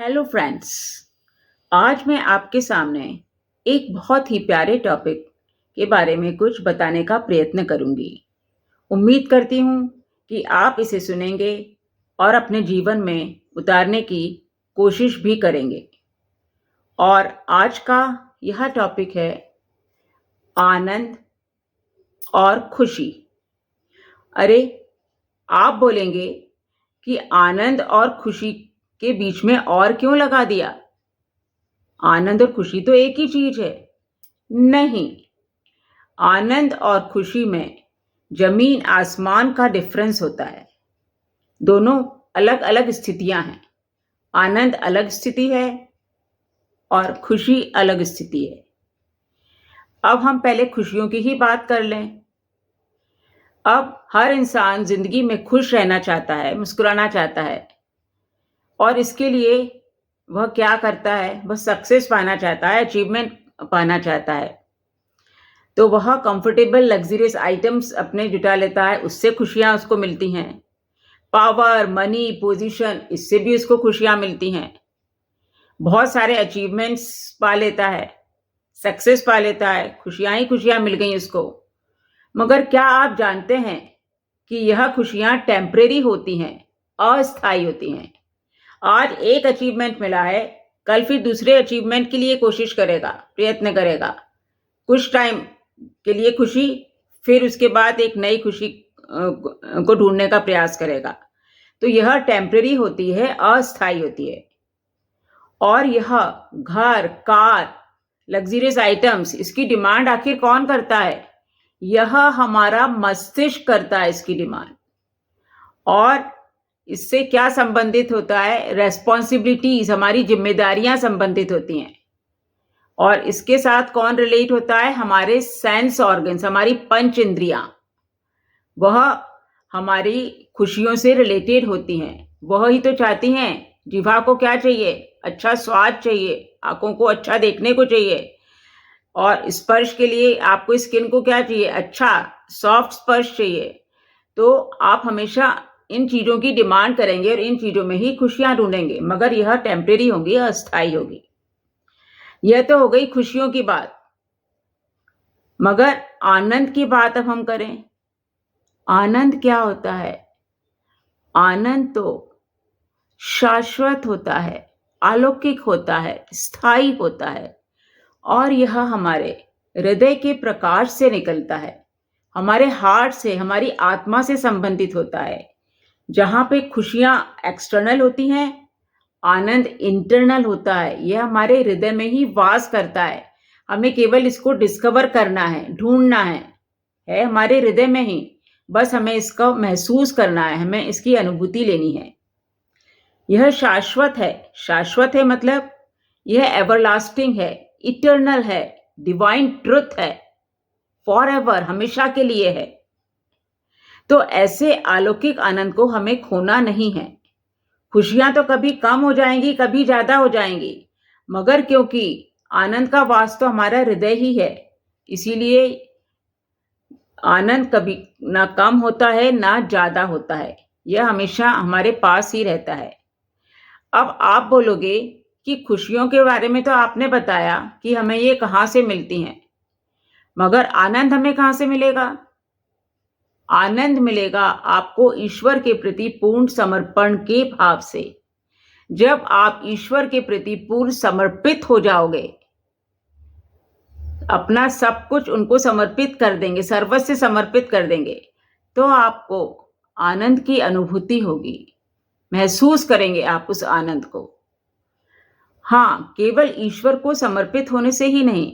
Hello friends. आज मैं आपके सामने एक बहुत ही प्यारे टॉपिक के बारे में कुछ बताने का प्रयत्न करूंगी। उम्मीद करती हूँ कि आप इसे सुनेंगे और अपने जीवन में उतारने की कोशिश भी करेंगे। और आज का यह टॉपिक है आनंद और खुशी। अरे, आप बोलेंगे कि आनंद और खुशी के बीच में और क्यों लगा दिया? आनंद और खुशी तो एक ही चीज है। नहीं, आनंद और खुशी में जमीन आसमान का डिफरेंस होता है। दोनों अलग अलग स्थितियां हैं। आनंद अलग स्थिति है और खुशी अलग स्थिति है। अब हम पहले खुशियों की ही बात कर लें। अब हर इंसान जिंदगी में खुश रहना चाहता है, मुस्कुराना चाहता है, और इसके लिए वह क्या करता है? वह सक्सेस पाना चाहता है, अचीवमेंट पाना चाहता है। तो वह कंफर्टेबल लग्जरियस आइटम्स अपने जुटा लेता है, उससे खुशियां उसको मिलती हैं। पावर, मनी, पोजीशन, इससे भी उसको खुशियां मिलती हैं। बहुत सारे अचीवमेंट्स पा लेता है, सक्सेस पा लेता है, खुशियां ही खुशियां मिल गई उसको। मगर क्या आप जानते हैं कि यह खुशियां टेम्परेरी होती हैं, अस्थायी होती हैं। आज एक अचीवमेंट मिला है, कल फिर दूसरे अचीवमेंट के लिए कोशिश करेगा, प्रयत्न करेगा। कुछ टाइम के लिए खुशी, फिर उसके बाद एक नई खुशी को ढूंढने का प्रयास करेगा। तो यह टेम्परेरी होती है, अस्थायी होती है। और यह घर, कार, लग्जरियस आइटम्स, इसकी डिमांड आखिर कौन करता है? यह हमारा मस्तिष्क करता है इसकी डिमांड। और इससे क्या संबंधित होता है? रेस्पॉन्सिबिलिटीज, हमारी जिम्मेदारियां संबंधित होती हैं। और इसके साथ कौन रिलेट होता है? हमारे सेंस ऑर्गन्स, हमारी पंच इंद्रियां, वह हमारी खुशियों से रिलेटेड होती हैं। वह ही तो चाहती हैं। जीवा को क्या चाहिए? अच्छा स्वाद चाहिए, आंखों को अच्छा देखने को चाहिए, और स्पर्श के लिए आपको स्किन को क्या चाहिए? अच्छा सॉफ्ट स्पर्श चाहिए। तो आप हमेशा इन चीजों की डिमांड करेंगे और इन चीजों में ही खुशियां ढूंढेंगे, मगर यह टेम्परेरी होगी, अस्थायी होगी। यह तो हो गई खुशियों की बात। मगर आनंद की बात अब हम करें। आनंद क्या होता है? आनंद तो शाश्वत होता है, अलौकिक होता है, स्थायी होता है, और यह हमारे हृदय के प्रकाश से निकलता है, हमारे हार्ट से, हमारी आत्मा से संबंधित होता है। जहां पे खुशियां एक्सटर्नल होती हैं, आनंद इंटरनल होता है। यह हमारे हृदय में ही वास करता है। हमें केवल इसको डिस्कवर करना है, ढूंढना है हमारे हृदय में ही। बस हमें इसका महसूस करना है, हमें इसकी अनुभूति लेनी है। यह शाश्वत है। शाश्वत है मतलब यह एवरलास्टिंग है, इटर्नल है, डिवाइन ट्रुथ है, फॉर एवर, हमेशा के लिए है। तो ऐसे अलौकिक आनंद को हमें खोना नहीं है। खुशियां तो कभी कम हो जाएंगी, कभी ज्यादा हो जाएंगी, मगर क्योंकि आनंद का वास तो हमारा हृदय ही है, इसीलिए आनंद कभी ना कम होता है ना ज्यादा होता है। यह हमेशा हमारे पास ही रहता है। अब आप बोलोगे कि खुशियों के बारे में तो आपने बताया कि हमें ये कहां से मिलती हैं, मगर आनंद हमें कहां से मिलेगा? आनंद मिलेगा आपको ईश्वर के प्रति पूर्ण समर्पण के भाव से। जब आप ईश्वर के प्रति पूर्ण समर्पित हो जाओगे, अपना सब कुछ उनको समर्पित कर देंगे, सर्वस्व समर्पित कर देंगे, तो आपको आनंद की अनुभूति होगी, महसूस करेंगे आप उस आनंद को। हाँ, केवल ईश्वर को समर्पित होने से ही नहीं,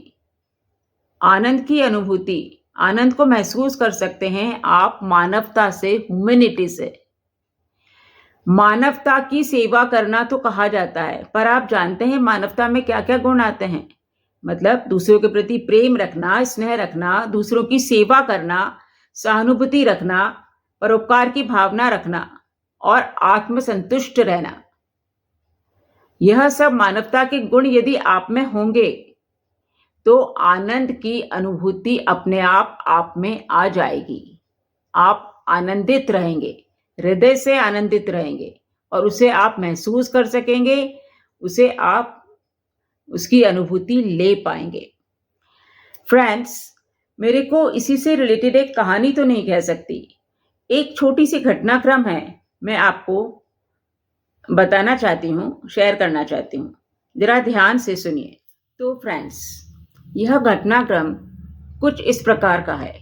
आनंद की अनुभूति, आनंद को महसूस कर सकते हैं आप मानवता से, ह्यूमैनिटी से। मानवता की सेवा करना तो कहा जाता है, पर आप जानते हैं मानवता में क्या क्या गुण आते हैं? मतलब दूसरों के प्रति प्रेम रखना, स्नेह रखना, दूसरों की सेवा करना, सहानुभूति रखना, परोपकार की भावना रखना और आत्मसंतुष्ट रहना। यह सब मानवता के गुण यदि आप में होंगे तो आनंद की अनुभूति अपने आप में आ जाएगी। आप आनंदित रहेंगे, हृदय से आनंदित रहेंगे, और उसे आप महसूस कर सकेंगे उसे आप उसकी अनुभूति ले पाएंगे। फ्रेंड्स, मेरे को इसी से रिलेटेड एक कहानी तो नहीं कह सकती, एक छोटी सी घटनाक्रम है, मैं आपको बताना चाहती हूँ, शेयर करना चाहती हूँ। जरा ध्यान से सुनिए। तो फ्रेंड्स, यह घटनाक्रम कुछ इस प्रकार का है।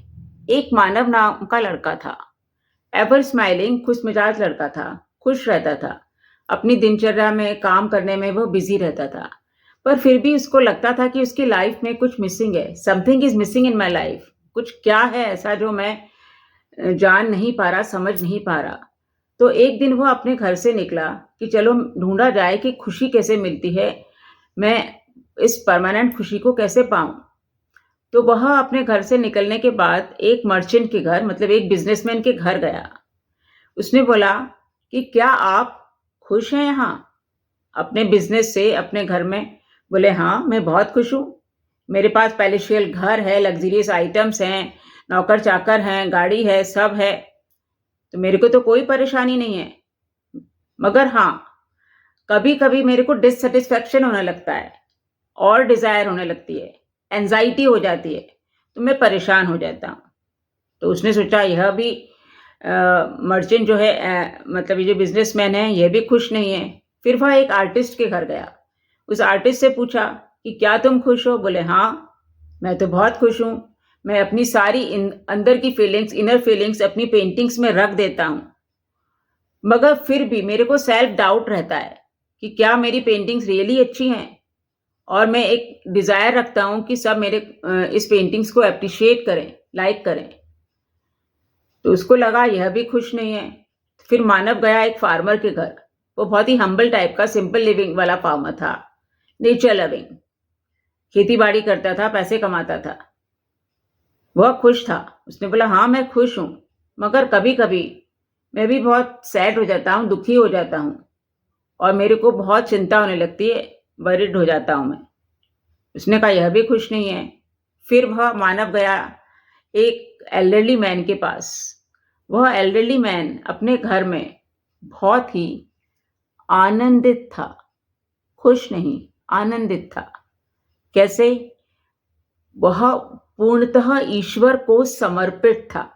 एक मानव नाम का लड़का था। एवर स्माइलिंग, खुश मिजाज लड़का था, खुश रहता था। अपनी दिनचर्या में, काम करने में वो बिजी रहता था। पर फिर भी उसको लगता था कि उसकी लाइफ में कुछ मिसिंग है। Something is missing in my life. कुछ क्या है ऐसा जो मैं जान नहीं पा रहा, समझ नहीं पा रहा। तो एक दिन वो अपने घर से निकला कि चलो ढूंढा जाए कि खुशी कैसे मिलती है, मैं इस परमानेंट खुशी को कैसे पाऊं। तो वह अपने घर से निकलने के बाद एक मर्चेंट के घर, मतलब एक बिजनेसमैन के घर गया। उसने बोला कि क्या आप खुश हैं यहाँ अपने बिजनेस से, अपने घर में? बोले हाँ, मैं बहुत खुश हूँ। मेरे पास पैलेशियल घर है, लग्जरियस आइटम्स हैं, नौकर चाकर हैं, गाड़ी है, सब है। तो मेरे को तो कोई परेशानी नहीं है। मगर हाँ, कभी कभी मेरे को डिससेटिस्फैक्शन होने लगता है और डिजायर होने लगती है, एंजाइटी हो जाती है, तो मैं परेशान हो जाता हूँ। तो उसने सोचा यह भी मर्चेंट जो है, मतलब ये जो बिजनेसमैन है, यह भी खुश नहीं है। फिर वह एक आर्टिस्ट के घर गया। उस आर्टिस्ट से पूछा कि क्या तुम खुश हो? बोले हाँ, मैं तो बहुत खुश हूँ। मैं अपनी सारी अंदर की फीलिंग्स, इनर फीलिंग्स अपनी पेंटिंग्स में रख देता हूँ। मगर फिर भी मेरे को सेल्फ डाउट रहता है कि क्या मेरी पेंटिंग्स रियली अच्छी हैं, और मैं एक डिजायर रखता हूं कि सब मेरे इस पेंटिंग्स को अप्रिशिएट करें, लाइक करें। तो उसको लगा यह भी खुश नहीं है। फिर मानव गया एक फार्मर के घर। वो बहुत ही हम्बल टाइप का, सिंपल लिविंग वाला फार्मर था, नेचर लविंग, खेती बाड़ी करता था, पैसे कमाता था। वह खुश था। उसने बोला हाँ, मैं खुश हूं, मगर कभी कभी मैं भी बहुत सैड हो जाता हूँ, दुखी हो जाता हूँ, और मेरे को बहुत चिंता होने लगती है, वरिड हो जाता हूं मैं। उसने कहा यह भी खुश नहीं है। फिर वह मानव गया एक एल्डरली मैन के पास। वह एल्डरली मैन अपने घर में बहुत ही आनंदित था, खुश नहीं, आनंदित था। कैसे? वह पूर्णतः ईश्वर को समर्पित था।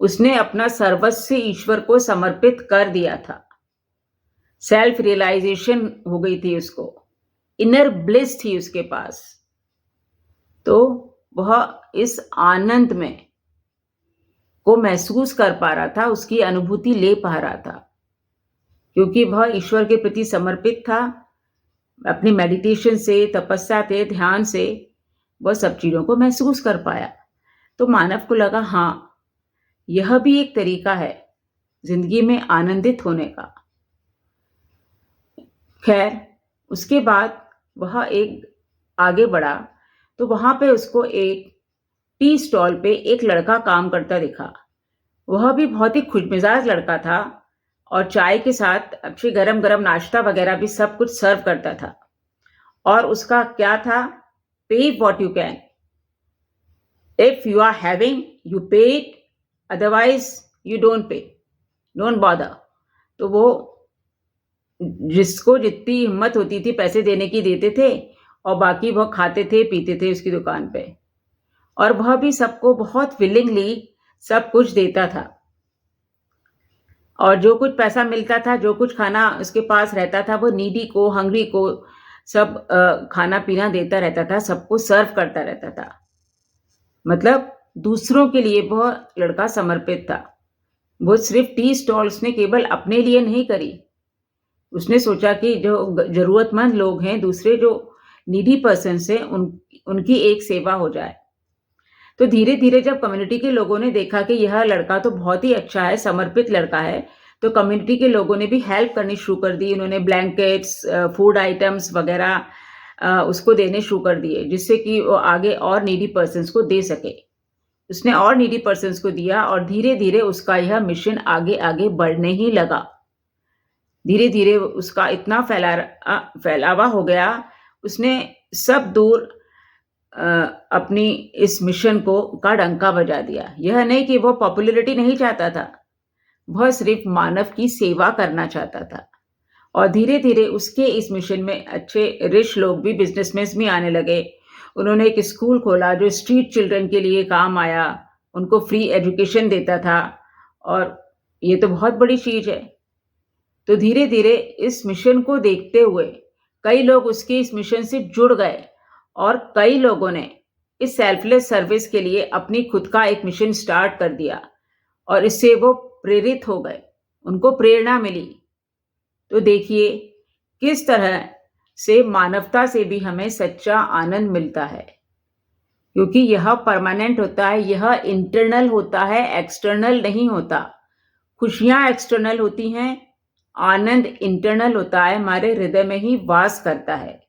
उसने अपना सर्वस्व ईश्वर को समर्पित कर दिया था। सेल्फ रियलाइजेशन हो गई थी उसको, इनर ब्लिस थी उसके पास। तो वह इस आनंद में को महसूस कर पा रहा था, उसकी अनुभूति ले पा रहा था, क्योंकि वह ईश्वर के प्रति समर्पित था। अपनी मेडिटेशन से, तपस्या से, ध्यान से वह सब चीजों को महसूस कर पाया। तो मानव को लगा हाँ, यह भी एक तरीका है जिंदगी में आनंदित होने का। खैर, उसके बाद वह एक आगे बढ़ा तो वहां पे उसको एक टी स्टॉल पे एक लड़का काम करता दिखा। वह भी बहुत ही खुशमिजाज लड़का था, और चाय के साथ अच्छी गरम गरम नाश्ता वगैरह भी सब कुछ सर्व करता था। और उसका क्या था? Pay what you can, if you are having you pay it, otherwise you don't pay, don't bother. तो वो जिसको जितनी हिम्मत होती थी पैसे देने की देते थे, और बाकी वह खाते थे, पीते थे उसकी दुकान पे। और वह भी सबको बहुत विलिंगली सब कुछ देता था, और जो कुछ पैसा मिलता था, जो कुछ खाना उसके पास रहता था, वो नीडी को, हंग्री को सब खाना पीना देता रहता था, सबको सर्व करता रहता था। मतलब दूसरों के लिए वह लड़का समर्पित था। वो सिर्फ टी स्टॉल उसने केवल अपने लिए नहीं करी। उसने सोचा कि जो जरूरतमंद लोग हैं, दूसरे जो नीडी पर्सन हैं, उनकी एक सेवा हो जाए। तो धीरे धीरे जब कम्युनिटी के लोगों ने देखा कि यह लड़का तो बहुत ही अच्छा है, समर्पित लड़का है, तो कम्युनिटी के लोगों ने भी हेल्प करनी शुरू कर दी। उन्होंने ब्लैंकेट्स, फूड आइटम्स वगैरह उसको देने शुरू कर दिए, जिससे कि वो आगे और नीडी पर्सन्स को दे सके। उसने और नीडी पर्सन्स को दिया, और धीरे धीरे उसका यह मिशन आगे आगे बढ़ने ही लगा। धीरे धीरे उसका इतना फैलावा हो गया, उसने सब दूर अपनी इस मिशन को का डंका बजा दिया। यह नहीं कि वह पॉपुलैरिटी नहीं चाहता था, वह सिर्फ मानव की सेवा करना चाहता था। और धीरे धीरे उसके इस मिशन में अच्छे रिच लोग भी, बिजनेसमैन भी आने लगे। उन्होंने एक स्कूल खोला जो स्ट्रीट चिल्ड्रन के लिए काम आया, उनको फ्री एजुकेशन देता था, और ये तो बहुत बड़ी चीज़ है। तो धीरे धीरे इस मिशन को देखते हुए कई लोग उसके इस मिशन से जुड़ गए, और कई लोगों ने इस सेल्फलेस सर्विस के लिए अपनी खुद का एक मिशन स्टार्ट कर दिया, और इससे वो प्रेरित हो गए, उनको प्रेरणा मिली। तो देखिए किस तरह से मानवता से भी हमें सच्चा आनंद मिलता है, क्योंकि यह परमानेंट होता है, यह इंटरनल होता है, एक्सटर्नल नहीं होता। खुशियां एक्सटर्नल होती हैं, आनंद इंटरनल होता है, हमारे हृदय में ही वास करता है।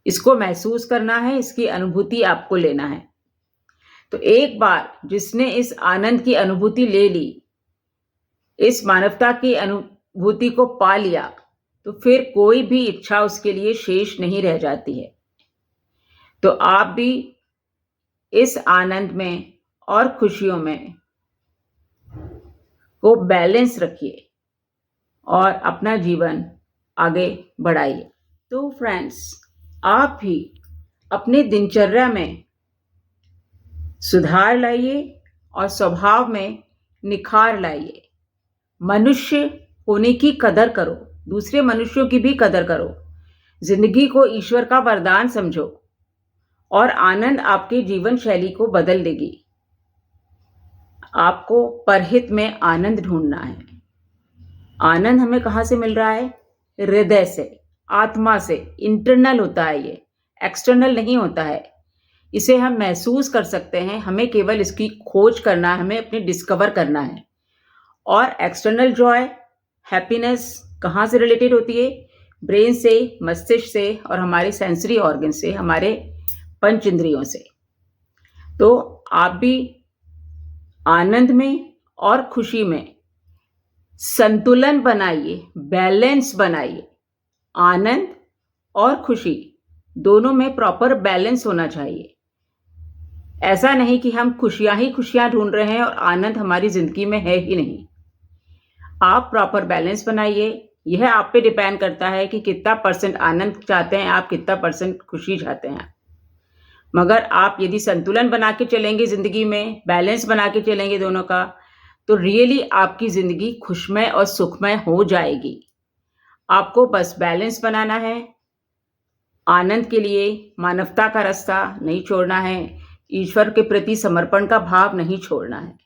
इसको महसूस करना है, इसकी अनुभूति आपको लेना है। तो एक बार जिसने इस आनंद की अनुभूति ले ली, इस मानवता की अनुभूति को पा लिया, तो फिर कोई भी इच्छा उसके लिए शेष नहीं रह जाती है। तो आप भी इस आनंद में और खुशियों में को बैलेंस रखिए और अपना जीवन आगे बढ़ाइए। तो फ्रेंड्स, आप भी अपने दिनचर्या में सुधार लाइए और स्वभाव में निखार लाइए। मनुष्य होने की कदर करो, दूसरे मनुष्यों की भी कदर करो, जिंदगी को ईश्वर का वरदान समझो, और आनंद आपके जीवन शैली को बदल देगी। आपको परहित में आनंद ढूंढना है। आनंद हमें कहाँ से मिल रहा है? हृदय से, आत्मा से। इंटरनल होता है ये, एक्सटर्नल नहीं होता है। इसे हम महसूस कर सकते हैं, हमें केवल इसकी खोज करना है, हमें अपने डिस्कवर करना है। और एक्सटर्नल जॉय, हैप्पीनेस कहाँ से रिलेटेड होती है? ब्रेन से, मस्तिष्क से, और हमारे सेंसरी ऑर्गन से, हमारे पंच इंद्रियों से। तो आप भी आनंद में और खुशी में संतुलन बनाइए, बैलेंस बनाइए। आनंद और खुशी दोनों में प्रॉपर बैलेंस होना चाहिए। ऐसा नहीं कि हम खुशियां ही खुशियां ढूंढ रहे हैं और आनंद हमारी जिंदगी में है ही नहीं। आप प्रॉपर बैलेंस बनाइए। यह आप पे डिपेंड करता है कि कितना परसेंट आनंद चाहते हैं आप, कितना परसेंट खुशी चाहते हैं। मगर आप यदि संतुलन बना के चलेंगे जिंदगी में, बैलेंस बना के चलेंगे दोनों का, तो रियली आपकी जिंदगी खुशमय और सुखमय हो जाएगी। आपको बस बैलेंस बनाना है। आनंद के लिए मानवता का रास्ता नहीं छोड़ना है, ईश्वर के प्रति समर्पण का भाव नहीं छोड़ना है।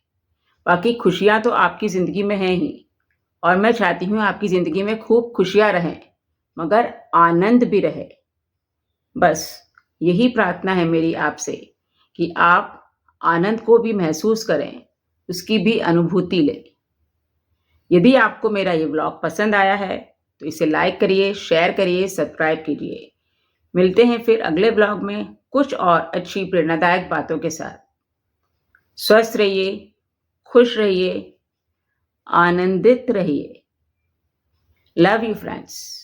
बाकी खुशियां तो आपकी जिंदगी में हैं ही, और मैं चाहती हूँ आपकी जिंदगी में खूब खुशियां रहें, मगर आनंद भी रहे। बस यही प्रार्थना है मेरी आपसे कि आप आनंद को भी महसूस करें, उसकी भी अनुभूति लें। यदि आपको मेरा ये व्लॉग पसंद आया है तो इसे लाइक करिए, शेयर करिए, सब्सक्राइब कीजिए। मिलते हैं फिर अगले व्लॉग में कुछ और अच्छी प्रेरणादायक बातों के साथ। स्वस्थ रहिए, खुश रहिए, आनंदित रहिए। Love you friends.